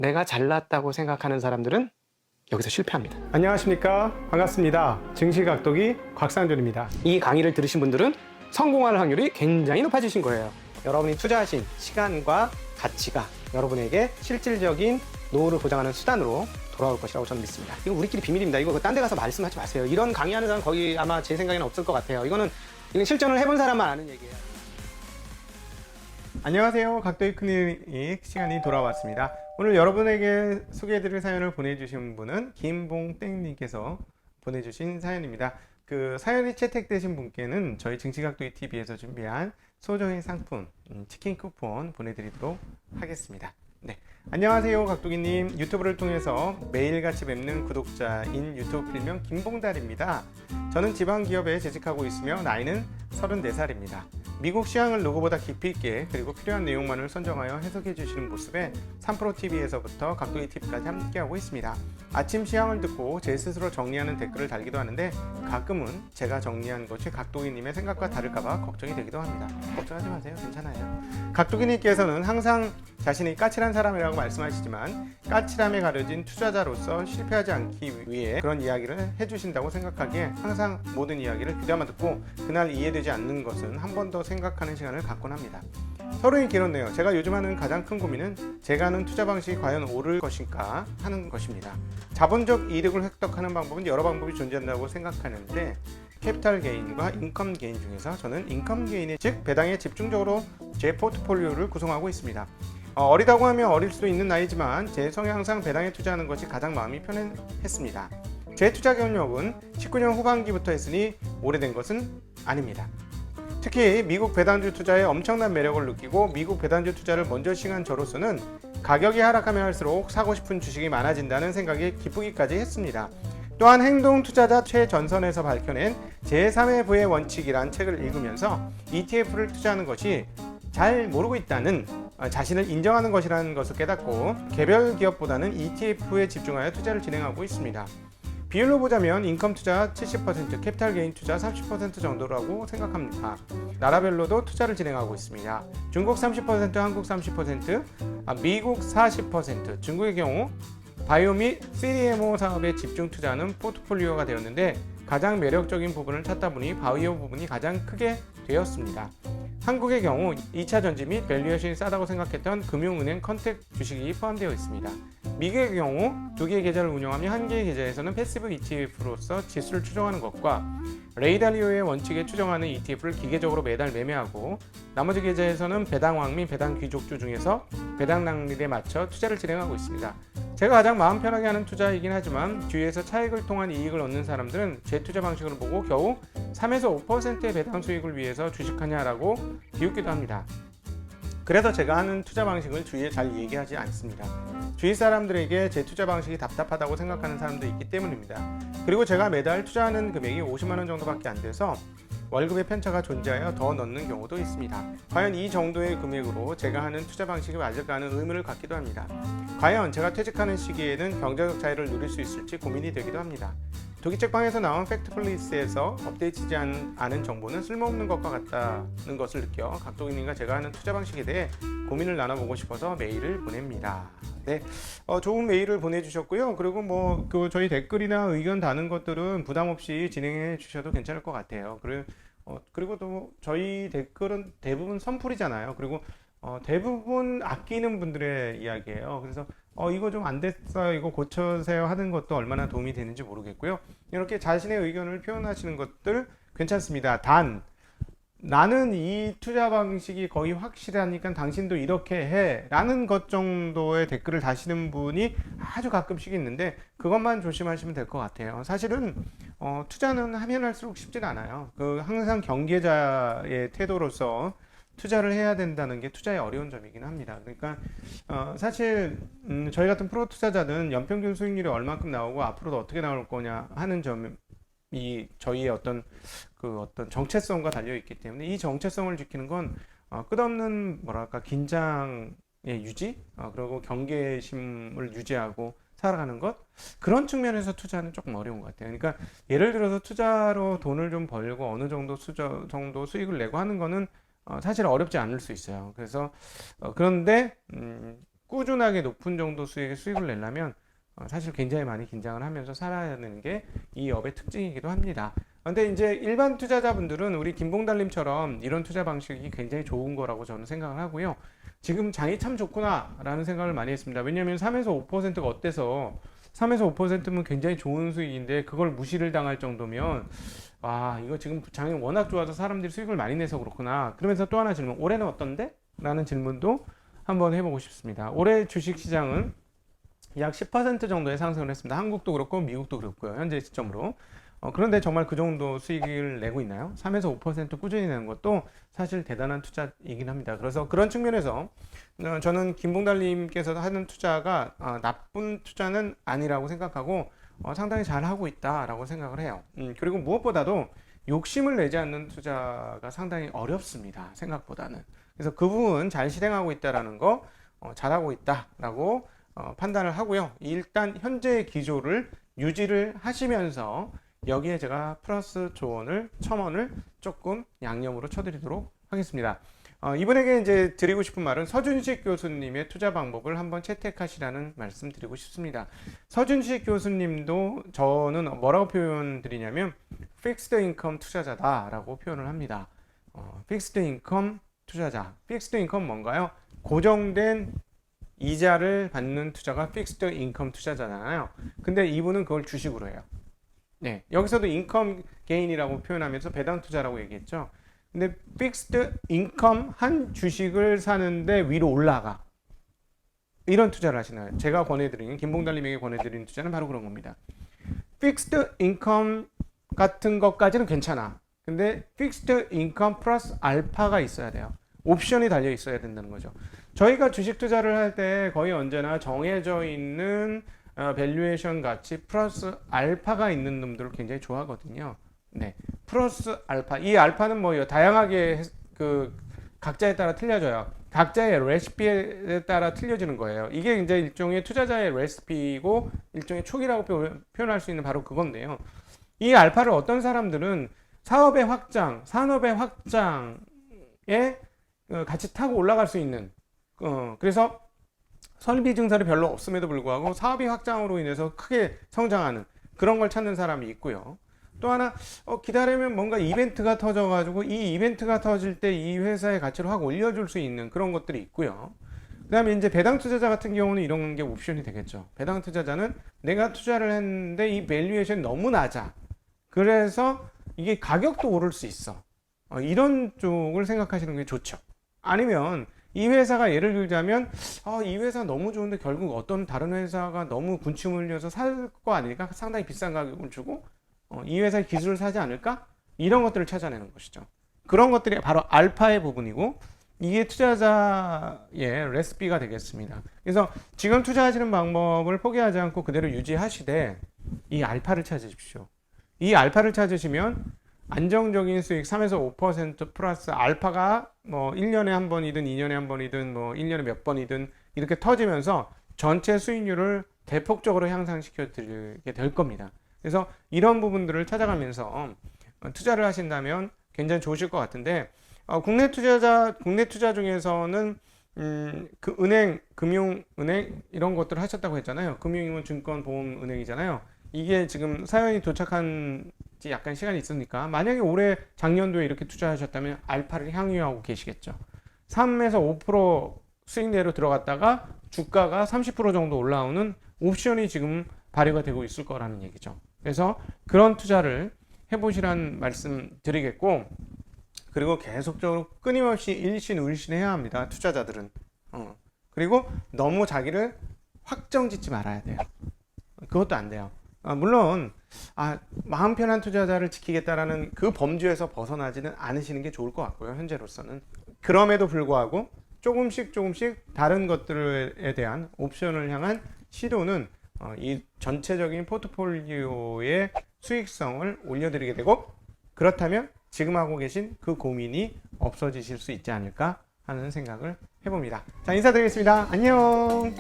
내가 잘났다고 생각하는 사람들은 여기서 실패합니다. 안녕하십니까, 반갑습니다. 증시각도기 곽상준입니다. 이 강의를 들으신 분들은 성공할 확률이 굉장히 높아지신 거예요. 여러분이 투자하신 시간과 가치가 여러분에게 실질적인 노후를 보장하는 수단으로 돌아올 것이라고 저는 믿습니다. 이거 우리끼리 비밀입니다. 이거 딴 데 가서 말씀하지 마세요. 이런 강의하는 사람 거기 아마 제 생각에는 없을 것 같아요. 이건 실전을 해본 사람만 아는 얘기예요. 안녕하세요, 각도기 클리닉 시간이 돌아왔습니다. 오늘 여러분에게 소개해드릴 사연을 보내주신 분은 김봉땡님께서 보내주신 사연입니다. 그 사연이 채택되신 분께는 저희 증시각도기 TV에서 준비한 소정의 상품 치킨 쿠폰 보내드리도록 하겠습니다. 네, 안녕하세요, 각도기님. 유튜브를 통해서 매일같이 뵙는 구독자인 유튜브 필명 김봉달입니다. 저는 지방기업에 재직하고 있으며 나이는 34살입니다. 미국 시황을 누구보다 깊이 있게 그리고 필요한 내용만을 선정하여 해석해 주시는 모습에 3프로TV에서부터 각도기 TV까지 함께하고 있습니다. 아침 시황을 듣고 제 스스로 정리하는 댓글을 달기도 하는데 가끔은 제가 정리한 것이 각도기님의 생각과 다를까봐 걱정이 되기도 합니다. 걱정하지 마세요, 괜찮아요. 각도기님께서는 항상 자신이 까칠한 사람이라고 말씀하시지만 까칠함에 가려진 투자자로서 실패하지 않기 위해 그런 이야기를 해주신다고 생각하기에 항상 모든 이야기를 귀담아 듣고 그날 이해되지 않는 것은 한 번 더 생각하는 시간을 갖곤 합니다. 서론이 길었네요. 제가 요즘 하는 가장 큰 고민은 제가 하는 투자 방식이 과연 옳을 것인가 하는 것입니다. 자본적 이득을 획득하는 방법은 여러 방법이 존재한다고 생각하는데 캐피탈 게인과 인컴 게인 중에서 저는 인컴 게인에 즉 배당에 집중적으로 제 포트폴리오를 구성하고 있습니다. 어리다고 하면 어릴 수도 있는 나이지만 제 성향상 배당에 투자하는 것이 가장 마음이 편했습니다. 제 투자 경력은 19년 후반기부터 했으니 오래된 것은 아닙니다. 특히 미국 배당주 투자에 엄청난 매력을 느끼고 미국 배당주 투자를 먼저 시작한 저로서는 가격이 하락하면 할수록 사고 싶은 주식이 많아진다는 생각에 기쁘기까지 했습니다. 또한 행동 투자자 최전선에서 밝혀낸 제3의 부의 원칙이란 책을 읽으면서 ETF를 투자하는 것이 잘 모르고 있다는 자신을 인정하는 것이라는 것을 깨닫고 개별 기업보다는 ETF에 집중하여 투자를 진행하고 있습니다. 비율로 보자면 인컴 투자 70%, 캐피탈 게인 투자 30% 정도라고 생각합니다. 나라별로도 투자를 진행하고 있습니다. 중국 30%, 한국 30%, 미국 40%, 중국의 경우 바이오 및 CDMO 사업에 집중 투자하는 포트폴리오가 되었는데 가장 매력적인 부분을 찾다 보니 바이오 부분이 가장 크게 되었습니다. 한국의 경우 2차 전지 및 밸류에이션이 싸다고 생각했던 금융은행 컨택 주식이 포함되어 있습니다. 미국의 경우 2개의 계좌를 운영하며 1개의 계좌에서는 패시브 ETF로서 지수를 추정하는 것과 레이달리오의 원칙에 추정하는 ETF를 기계적으로 매달 매매하고 나머지 계좌에서는 배당왕 및 배당 귀족주 중에서 배당 락률에 맞춰 투자를 진행하고 있습니다. 제가 가장 마음 편하게 하는 투자이긴 하지만 주위에서 차익을 통한 이익을 얻는 사람들은 제 투자 방식을 보고 겨우 3에서 5%의 배당 수익을 위해서 주식하냐라고 비웃기도 합니다. 그래서 제가 하는 투자 방식을 주위에 잘 얘기하지 않습니다. 주위 사람들에게 제 투자 방식이 답답하다고 생각하는 사람도 있기 때문입니다. 그리고 제가 매달 투자하는 금액이 50만 원 정도밖에 안 돼서 월급의 편차가 존재하여 더 넣는 경우도 있습니다. 과연 이 정도의 금액으로 제가 하는 투자 방식이 맞을까 하는 의문을 갖기도 합니다. 과연 제가 퇴직하는 시기에는 경제적 자유를 누릴 수 있을지 고민이 되기도 합니다. 도기책방에서 나온 팩트플리스에서 업데이트되지 않은 정보는 쓸모없는 것과 같다는 것을 느껴 각도기님과 제가 하는 투자 방식에 대해 고민을 나눠보고 싶어서 메일을 보냅니다. 네, 좋은 메일을 보내주셨고요. 그리고 저희 댓글이나 의견 다는 것들은 부담 없이 진행해 주셔도 괜찮을 것 같아요. 그리고 또 저희 댓글은 대부분 선풀이잖아요. 그리고 대부분 아끼는 분들의 이야기예요. 그래서 이거 좀 안 됐어요, 이거 고쳐주세요 하는 것도 얼마나 도움이 되는지 모르겠고요. 이렇게 자신의 의견을 표현하시는 것들 괜찮습니다. 단 나는 이 투자 방식이 거의 확실하니까 당신도 이렇게 해 라는 것 정도의 댓글을 다시는 분이 아주 가끔씩 있는데 그것만 조심하시면 될 것 같아요. 사실은 투자는 하면 할수록 쉽진 않아요. 항상 경계자의 태도로서 투자를 해야 된다는 게 투자의 어려운 점이긴 합니다. 그러니까 사실 저희 같은 프로 투자자는 연평균 수익률이 얼마큼 나오고 앞으로도 어떻게 나올 거냐 하는 점이 저희의 어떤 정체성과 달려 있기 때문에 이 정체성을 지키는 건 끝없는 긴장의 유지 그리고 경계심을 유지하고 살아가는 것, 그런 측면에서 투자는 조금 어려운 것 같아요. 그러니까 예를 들어서 투자로 돈을 좀 벌고 어느 정도 수익을 내고 하는 거는 사실 어렵지 않을 수 있어요. 그래서 그런데 꾸준하게 높은 정도 수익의 수익을 내려면 사실 굉장히 많이 긴장을 하면서 살아야 하는 게 이 업의 특징이기도 합니다. 근데 이제 일반 투자자분들은 우리 김봉달님처럼 이런 투자 방식이 굉장히 좋은 거라고 저는 생각을 하고요. 지금 장이 참 좋구나 라는 생각을 많이 했습니다. 왜냐하면 3에서 5%가 어때서 3에서 5%면 굉장히 좋은 수익인데 그걸 무시를 당할 정도면 이거 지금 장이 워낙 좋아서 사람들이 수익을 많이 내서 그렇구나. 그러면서 또 하나 질문, 올해는 어떤데? 라는 질문도 한번 해보고 싶습니다. 올해 주식시장은 약 10% 정도의 상승을 했습니다. 한국도 그렇고 미국도 그렇고요. 현재 시점으로. 그런데 정말 그 정도 수익을 내고 있나요? 3에서 5% 꾸준히 내는 것도 사실 대단한 투자이긴 합니다. 그래서 그런 측면에서 저는 김봉달님께서 하는 투자가 나쁜 투자는 아니라고 생각하고 상당히 잘하고 있다라고 생각을 해요. 그리고 무엇보다도 욕심을 내지 않는 투자가 상당히 어렵습니다. 생각보다는. 그래서 그 부분 잘 실행하고 있다라는 거 잘하고 있다라고 판단을 하고요. 일단 현재의 기조를 유지를 하시면서 여기에 제가 플러스 조언을 1,000원을 조금 양념으로 쳐드리도록 하겠습니다. 이분에게 이제 드리고 싶은 말은 서준식 교수님의 투자 방법을 한번 채택하시라는 말씀 드리고 싶습니다. 서준식 교수님도 저는 뭐라고 표현드리냐면 픽스드 인컴 투자자다라고 표현을 합니다. 픽스드 인컴 투자자. 픽스드 인컴 뭔가요? 고정된 이자를 받는 투자가 픽스드 인컴 투자잖아요. 근데 이분은 그걸 주식으로 해요. 네, 여기서도 인컴 게인이라고 표현하면서 배당 투자라고 얘기했죠. 근데 픽스드 인컴 한 주식을 사는데 위로 올라가. 이런 투자를 하시나요? 제가 권해드리는, 김봉달님에게 권해드리는 투자는 바로 그런 겁니다. 픽스드 인컴 같은 것까지는 괜찮아. 근데 픽스드 인컴 플러스 알파가 있어야 돼요. 옵션이 달려 있어야 된다는 거죠. 저희가 주식 투자를 할 때 거의 언제나 정해져 있는 밸류에이션 가치 플러스 알파가 있는 놈들을 굉장히 좋아하거든요. 네, 플러스 알파. 이 알파는 뭐예요? 다양하게 그 각자에 따라 틀려져요. 각자의 레시피에 따라 틀려지는 거예요. 이게 이제 일종의 투자자의 레시피고 일종의 촉이라고 표현할 수 있는 바로 그건데요. 이 알파를 어떤 사람들은 사업의 확장, 산업의 확장에 같이 타고 올라갈 수 있는 그래서 설비 증설이 별로 없음에도 불구하고 사업이 확장으로 인해서 크게 성장하는 그런 걸 찾는 사람이 있고요. 또 하나 기다리면 뭔가 이벤트가 터져가지고 이 이벤트가 터질 때 이 회사의 가치를 확 올려줄 수 있는 그런 것들이 있고요. 그 다음에 이제 배당 투자자 같은 경우는 이런 게 옵션이 되겠죠. 배당 투자자는 내가 투자를 했는데 이 밸류에이션이 너무 낮아. 그래서 이게 가격도 오를 수 있어. 이런 쪽을 생각하시는 게 좋죠. 아니면 이 회사가 예를 들자면 이 회사 너무 좋은데 결국 어떤 다른 회사가 너무 군침을 흘려서 살 거 아닐까? 상당히 비싼 가격을 주고 이 회사의 기술을 사지 않을까? 이런 것들을 찾아내는 것이죠. 그런 것들이 바로 알파의 부분이고 이게 투자자의 레시피가 되겠습니다. 그래서 지금 투자하시는 방법을 포기하지 않고 그대로 유지하시되 이 알파를 찾으십시오. 이 알파를 찾으시면 안정적인 수익 3에서 5% 플러스 알파가 뭐 1년에 한 번이든 2년에 한 번이든 뭐 1년에 몇 번이든 이렇게 터지면서 전체 수익률을 대폭적으로 향상시켜 드리게 될 겁니다. 그래서 이런 부분들을 찾아가면서 투자를 하신다면 굉장히 좋으실 것 같은데 국내 투자 중에서는 그 은행, 금융은행 이런 것들을 하셨다고 했잖아요. 금융은 증권, 보험, 은행이잖아요. 이게 지금 사연이 도착한 지 약간 시간이 있으니까 만약에 올해 작년도에 이렇게 투자하셨다면 알파를 향유하고 계시겠죠. 3에서 5% 수익내로 들어갔다가 주가가 30% 정도 올라오는 옵션이 지금 발휘가 되고 있을 거라는 얘기죠. 그래서 그런 투자를 해보시라는 말씀 드리겠고 그리고 계속적으로 끊임없이 일신을신 해야 합니다. 투자자들은. 그리고 너무 자기를 확정 짓지 말아야 돼요. 그것도 안 돼요. 물론 마음 편한 투자자를 지키겠다라는 그 범주에서 벗어나지는 않으시는 게 좋을 것 같고요. 현재로서는. 그럼에도 불구하고 조금씩 다른 것들에 대한 옵션을 향한 시도는 이 전체적인 포트폴리오의 수익성을 올려드리게 되고 그렇다면 지금 하고 계신 그 고민이 없어지실 수 있지 않을까 하는 생각을 해봅니다. 자, 인사드리겠습니다. 안녕.